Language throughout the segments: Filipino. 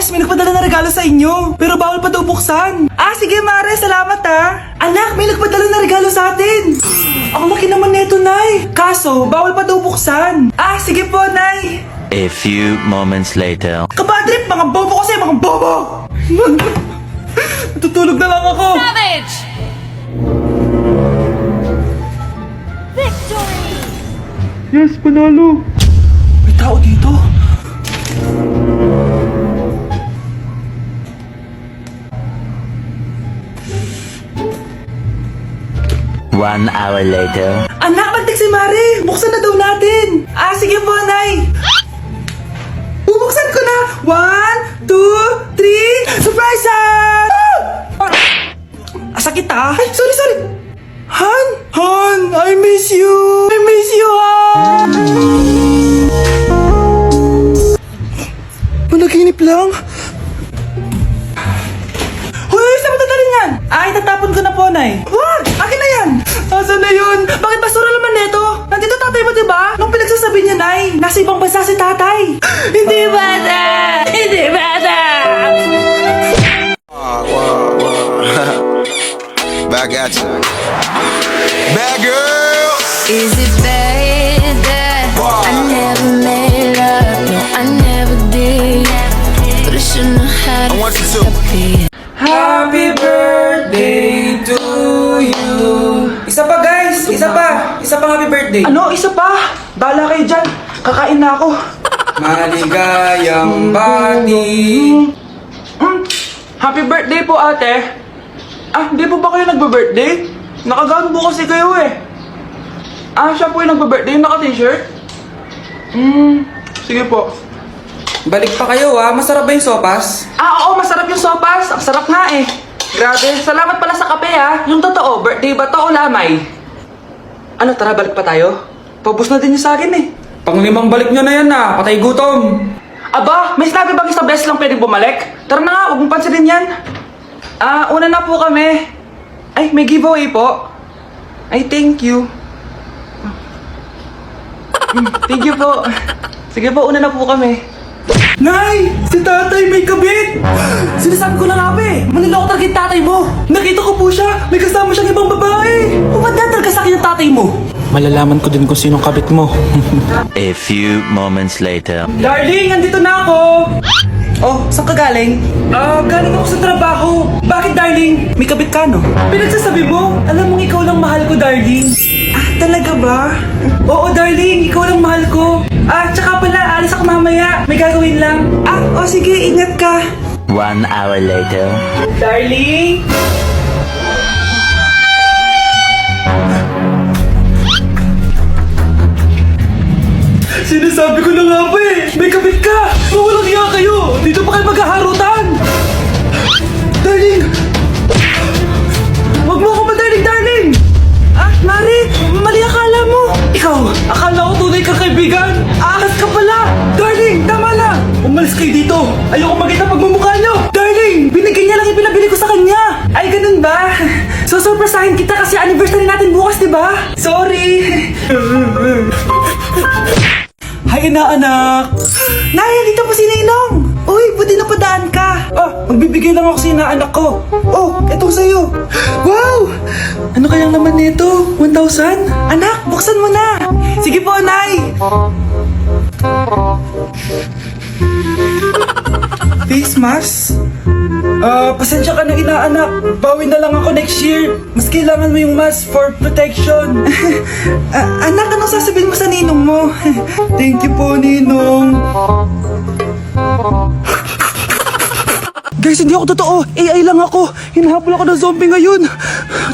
Mars, may nagpadala na regalo sa inyo. Pero bawal pa daw buksan. Sige Mare, salamat Anak, may nagpadala na regalo sa atin. Ang laki naman neto, Nay. Kaso, bawal pa daw buksan. Sige po, Nay. A few moments later. Kabadrip, mga bobo kasi, mga bobo! Tutulog na lang ako. Savage! Victory! Yes, panalo. May tao dito. One hour later. Anak, magtik si Mare. Buksan na daw natin. Sige po, Nay. Bubuksan ko na. 1, 2, 3. Surprise! Sakit Ay, sorry. Han, I miss you. Han. Managinip lang. Hoy, saan mo dadalhin yan? Itatapon ko na po, Nay. Wag! Akin na yan! Asan na yun? Bakit basura naman neto? Nandito tatay mo, diba? Nung pinagsasabi niya, Nay, nasa ibang bansa si tatay. Hindi bata! Hindi bata! Back at you. Bad girl. Is it bad that I never made up? No, I never did. But I shouldn't have had I want you to. it. Happy birthday to you. Isa pa, guys. Isa pa happy birthday. Ano? Isa pa? Bala kayo dyan. Kakain na ako. Maligayang bati. Happy birthday po, ate. Hindi po ba kayo nagbe-birthday? Nakagown po kasi kayo siya po yung nagbe-birthday, naka-t-shirt? Sige po. Balik pa kayo masarap ba yung sopas? Oo, masarap yung sopas. Ang sarap nga Grabe, salamat pala sa kape Yung totoo, birthday ba to o lamay? Tara, balik pa tayo? Paubos na din yung sa akin Panglimang balik nyo na yan patay gutom. Aba, may sinabi bang isang beses lang pwedeng bumalik? Tara na nga, huwag mong pansinin yan. Una na po kami. May giveaway po. Thank you. Thank you po. Sige po, una na po kami. Nay! Si tatay may kabit! Sinasabi ko na nga maniloko talaga yung tatay mo. Nakita ko po siya. May kasama siyang ibang babae. Ba't talaga sa akin yung tatay mo? Malalaman ko din kung sinong kabit mo. A few moments later. Darling, andito na ako! Saan ka galing? Galing ako sa trabaho. Bakit, darling? May kabit ka, no? Pinagsasabi mo? Alam mong ikaw lang mahal ko, darling. Talaga ba? Oo, darling. Ikaw lang mahal ko. Tsaka pala, alis ako mamaya. May gagawin lang. Sige. Ingat ka. 1 hour later. Darling? Sinasabi ko na nga may kabit ka! Mawalang iya kayo! Dito pa kayo maghaharutan! Darling! Huwag mo ako darling! Mari! Mali akala mo! Ikaw! Akala ko tunay kang kaibigan! Ahas ka pala! Darling! Tama na! Umalis kayo dito! Ayoko makita pagmumukha nyo! Darling! Binigyan niya lang yung pinabili ko sa kanya! Ay, ganun ba? Susurpresahin kita kasi anniversary natin bukas, diba? Sorry! Hi, inaanak! Nay, dito po si Ninong! Uy, buti napadaan ka! Magbibigay lang ako sa inaanak ko. Eto sa'yo. Wow! Ano kayang laman nito? 1,000? Anak, buksan mo na! Sige po, Nay! Face mask? Pasensya ka na inaanak. Bawi na lang ako next year. Mas kailangan mo yung mask for protection. Anak, anong sasabihin mo sa ninong mo? Thank you po, Ninong. Guys, hindi ako totoo. AI lang ako. Hinahabol ako ng zombie ngayon.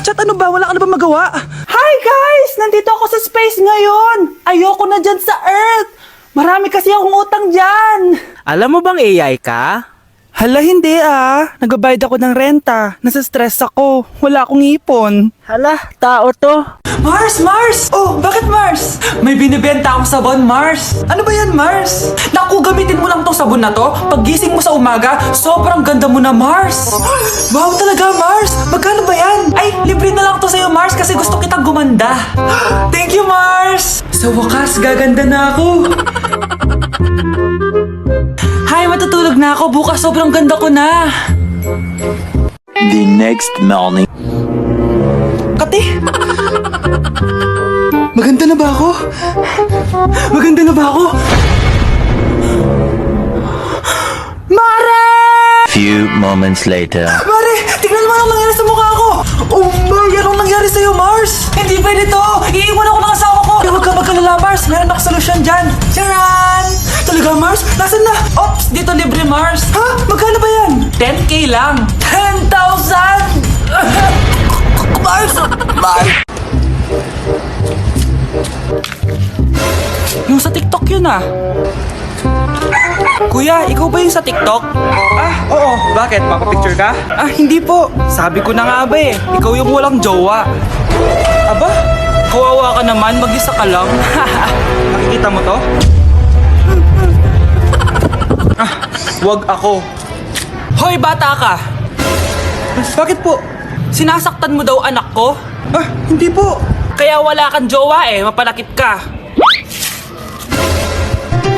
Chat, ano ba? Wala ka na ba magawa? Hi guys! Nandito ako sa space ngayon. Ayoko na dyan sa Earth. Marami kasi akong utang dyan. Alam mo bang AI ka? Hala, hindi Nagbabayad ako ng renta. Nasa-stress ako. Wala akong ipon. Hala, tao to. Mars! Bakit Mars? May binibenta akong sabon, Mars. Ano ba yan, Mars? Naku, gamitin mo lang tong sabon na to. Pag gising mo sa umaga, sobrang ganda mo na, Mars. Wow, talaga, Mars. Magkano ba yan? Ay, libre na lang to sa'yo, Mars, kasi gusto kitang gumanda. Thank you, Mars. Sa wakas, gaganda na ako. Hi, Nay, matutulog na ako. Bukas sobrang ganda ko na. The next morning. Kati! Maganda na ba ako? Maganda na ba ako? Mare! Few moments later. Mare! Tignan mo anong nangyari sa mukha ko! Oh my! Anong nangyari sa'yo, Mars? Hindi pwede to! Iiwan ako ng asawa ko! Huwag ka magkalala, Mars! Meron ako solusyon dyan! Charan! Talaga, Mars? Nasaan na? Ops! Dito libre, Mars! Ha? Magkano ba yan? 10K lang! 10,000! Mars! Mars! Yung sa TikTok yun ah. Kuya, ikaw ba yung sa TikTok? Ah, oo. Bakit? Papapicture ka? Ah, hindi po. Sabi ko na nga ba eh. Ikaw yung walang jowa. Aba? Kawawa ka naman. Mag-isa ka lang. Nakikita mo to? Ah, wag ako. Hoy, bata ka! Bakit po? Sinasaktan mo daw anak ko? Ah, hindi po. Kaya wala kang jowa eh. Mapalakit ka.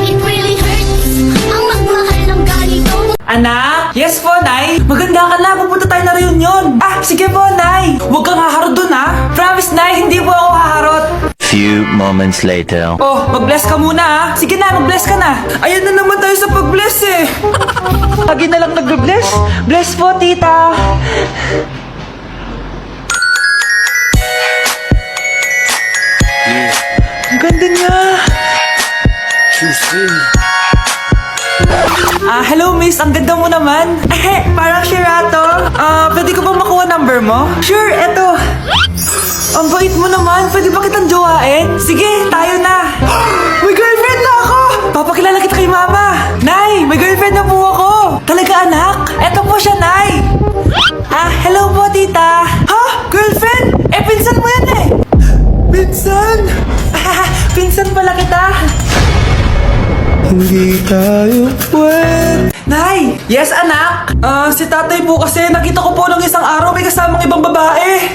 It really hurts. Ang magmahal ng ganito. Anak? Yes po, Nay. Maganda ka na. Pupunta tayo na reunion. Ah, sige po, Nay. Huwag kang haharot dun, ha? Promise, Nay. Hindi po ako haharot. Few moments later. Oh, mag-bless ka muna, ha? Sige na, mag-bless ka na. Ayan na naman tayo sa pag-bless, eh. Lagi na lang nag-bless. Bless po, tita. Ang ganda niya. Hello miss, ang ganda mo naman. Parang Sherato. Pwede ko ba makuha number mo? Sure, eto. Ang bait mo naman, pwede ba kitang jowain? Sige, tayo na. May girlfriend na ako! Papakilala kita kay mama. Nay, may girlfriend na po ako. Talaga anak? Eto po siya, Nay. Hello po tita. Ha? Girlfriend? Pinsan mo yan eh. Pinsan? Pinsan pala kita. Hindi tayo pwede. Nay! Yes, anak? Si tatay po kasi nakita ko po nung isang araw may kasamang ibang babae.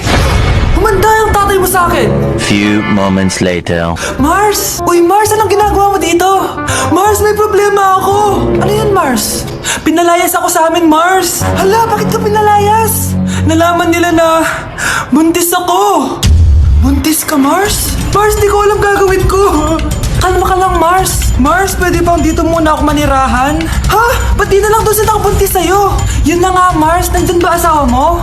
Humanda yung tatay mo sa akin. Few moments later. Mars! Uy, Mars, anong ginagawa mo dito? Mars, may problema ako. Ano yan, Mars? Pinalayas ako sa amin, Mars. Hala, bakit ka pinalayas? Nalaman nila na buntis ako. Buntis ka, Mars? Mars, di ko alam gagawin ko. Kalma ka lang, Mars. Mars, pwede bang dito muna ako manirahan? Ha? Ba't di na lang doon sila nakabuntis sa'yo? Yun na nga, Mars. Nandun ba asawa mo?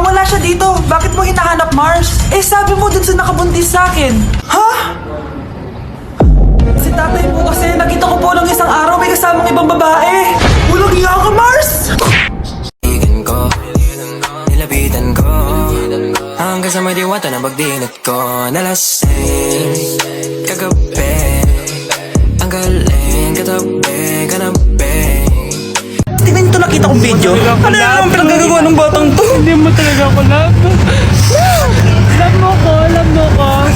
Wala siya dito. Bakit mo hinahanap, Mars? Sabi mo dun sa nakabuntis sa akin. Ha? Si tatay po kasi nakita ko po nung isang araw may kasamang ibang babae. Walang iya ka, Mars! Kaibigan ko, nilapitan ko hanggang sa may diwata na pagdinat ko. Nalasing kagabi, ang galing katabi, kanabi. Tingnan ito, nakita kong video. Ano naman pinagagawa ng batang to? Hindi mo talaga ako love. Love mo ko.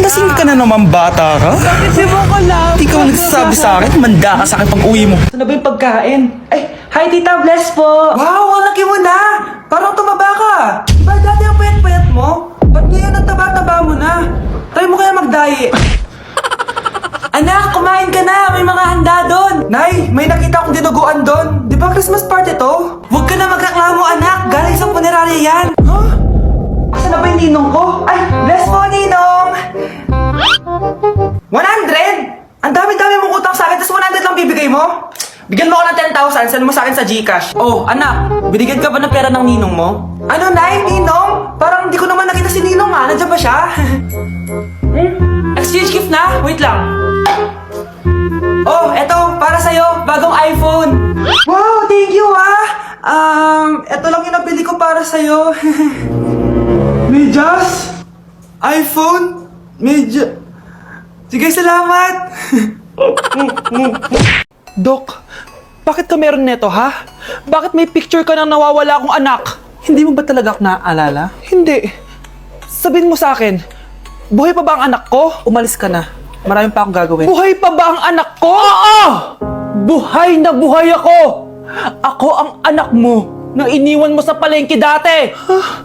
Lasing ka na naman, bata ka? Hindi mo ko love. Hindi ka mo nagsasabi sa akin. Manda ka sa akin pag uwi mo. Ano ba yung pagkain? Hi Tita, bless po. Wow, ang laki mo na. Parang tumaba ka. Diba dati ang payat-payat mo? Ba't ngayon ang taba-taba mo na? Try mo kaya mag-diet. Anak, kumain ka na. May mga handa doon. Nay, may nakita akong dinuguan doon. Di ba Christmas party to? Huwag ka na magreklamo, anak. Galing sa punerarya yan. Huh? Asan na ba yung ninong ko? Ay, bless po, ninong. 100? Ang dami-dami mong utang sa akin, tapos 100 lang bibigay mo? Bigyan mo ako ng 10,000, send mo sa akin sa GCash. Oh, anak, binigyan ka ba ng pera ng ninong mo? Ano, Nay? Ninong? Parang hindi ko naman nakita si ninong ha. Nandiyan ba siya? Exchange gift na? Wait lang. Oh, eto, para sa'yo, bagong iPhone. Wow, thank you eto lang yung nabili ko para sa'yo. Medyas? iPhone? Sige, salamat. Dok, bakit ka meron neto, ha? Bakit may picture ka ng nawawala akong anak? Hindi mo ba talaga ako naaalala? Hindi. Sabihin mo sa akin, buhay pa ba ang anak ko? Umalis ka na. Marami pa akong gagawin. Buhay pa ba ang anak ko? Oo! Buhay na buhay ako! Ako ang anak mo na iniwan mo sa palengke dati!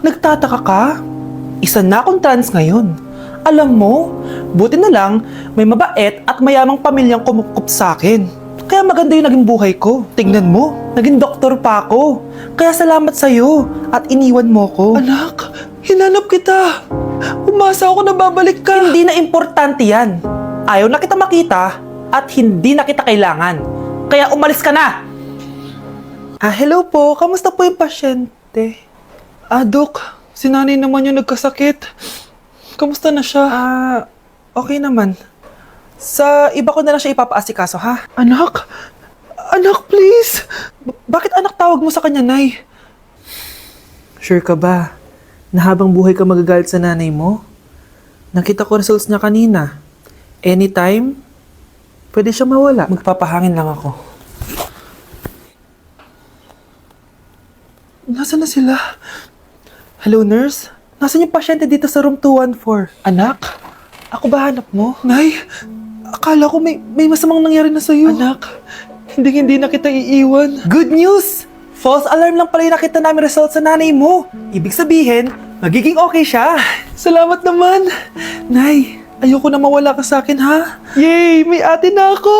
Nagtataka ka? Isa na akong trans ngayon. Alam mo, buti na lang may mabait at mayamang pamilyang kumukup sa akin. Kaya maganda yung naging buhay ko. Tingnan mo, naging doktor pa ako. Kaya salamat sa'yo at iniwan mo ko. Anak, hinanap kita. Umasa ako na babalik ka. Hindi na importante yan. Ayaw na kita makita at hindi na kita kailangan. Kaya umalis ka na. Hello po. Kamusta po yung pasyente? Dok, si nanay naman yung nagkasakit. Kamusta na siya? Okay naman. Sa iba ko na lang siya ipapaasikaso, ha? Anak? Anak, please! Bakit anak tawag mo sa kanya, Nay? Sure ka ba na habang buhay ka magagalit sa nanay mo? Nakita ko results niya kanina. Anytime, pwede siya mawala. Magpapahangin lang ako. Nasaan na sila? Hello, nurse? Nasaan yung pasyente dito sa room 214? Anak? Ako ba hanap mo? Nay, akala ko may masamang nangyari na sa'yo. Anak, hindi na kita iiwan. Good news! False alarm lang pala yung nakita namin result sa nanay mo. Ibig sabihin, magiging okay siya. Salamat naman. Nay, ayoko na mawala ka sa akin, ha? Yay! May ate na ako!